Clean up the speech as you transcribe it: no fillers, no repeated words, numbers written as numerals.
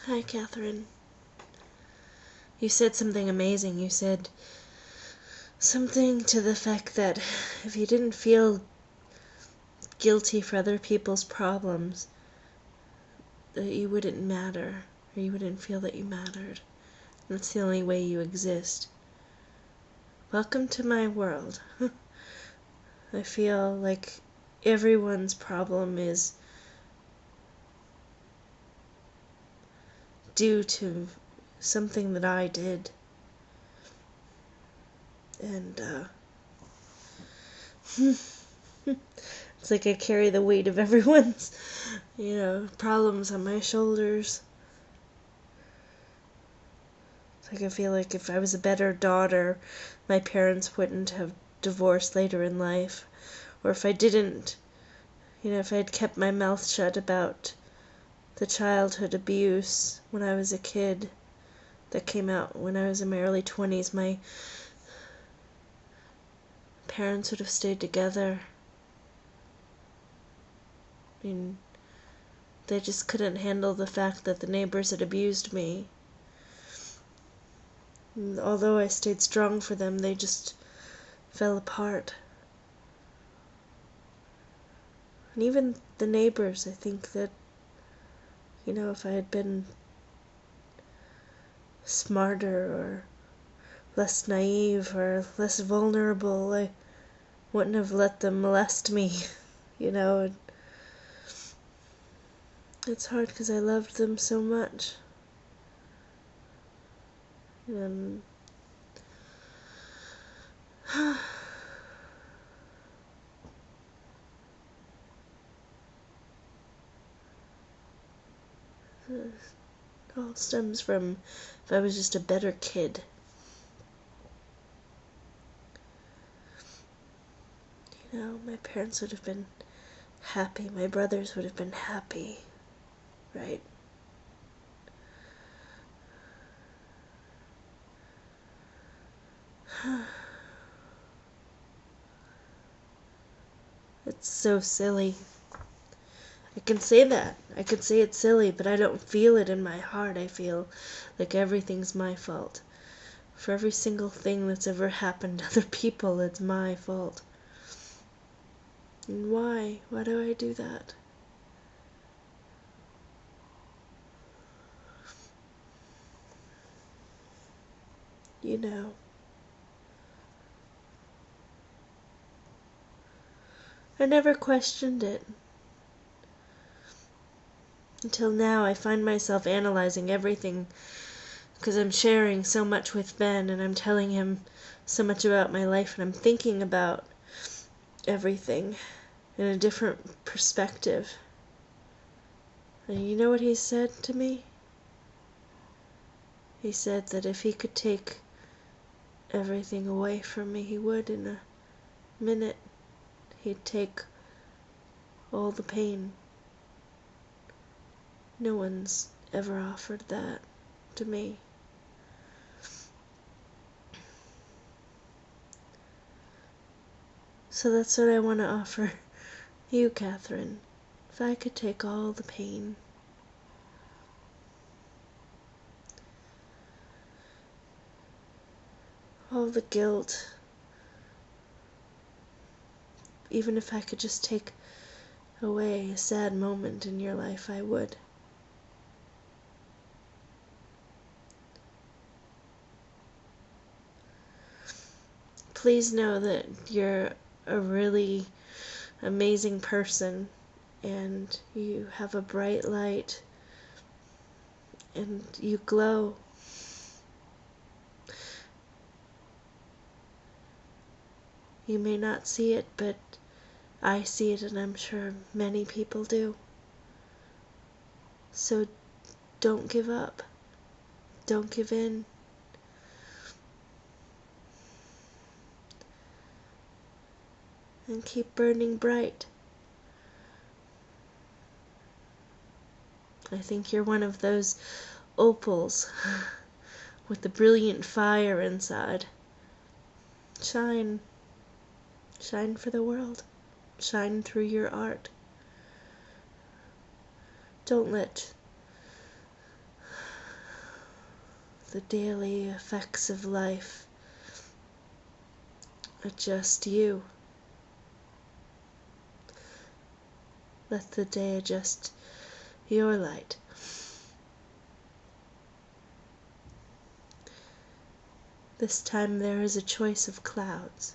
Hi, Catherine. You said something amazing. You said something to the fact that if you didn't feel guilty for other people's problems, that you wouldn't matter, or you wouldn't feel that you mattered. That's the only way you exist. Welcome to my world. I feel like everyone's problem is due to something that I did. And, it's like I carry the weight of everyone's, problems on my shoulders. It's like I feel like if I was a better daughter, my parents wouldn't have divorced later in life. Or if I didn't, if I had kept my mouth shut about the childhood abuse when I was a kid that came out when I was in my early 20s, my parents would have stayed together. I mean, they just couldn't handle the fact that the neighbors had abused me. And although I stayed strong for them, they just fell apart. And even the neighbors, I think that, if I had been smarter or less naive or less vulnerable, I wouldn't have let them molest me, And it's hard because I loved them so much. And it all stems from if I was just a better kid. My parents would have been happy. My brothers would have been happy, right? It's so silly. I can say that. I can say it's silly, but I don't feel it in my heart. I feel like everything's my fault. For every single thing that's ever happened to other people, it's my fault. And why? Why do I do that? I never questioned it. Until now, I find myself analyzing everything because I'm sharing so much with Ben and I'm telling him so much about my life and I'm thinking about everything in a different perspective. And you know what he said to me? He said that if he could take everything away from me, he would in a minute. He'd take all the pain. No one's ever offered that to me. So that's what I want to offer you, Catherine. If I could take all the pain, all the guilt, even if I could just take away a sad moment in your life, I would. Please know that you're a really amazing person and you have a bright light and you glow. You may not see it, but I see it and I'm sure many people do. So don't give up. Don't give in. And keep burning bright. I think you're one of those opals with the brilliant fire inside. Shine. Shine for the world. Shine through your art. Don't let the daily effects of life adjust you. Let the day adjust your light. This time there is a choice of clouds.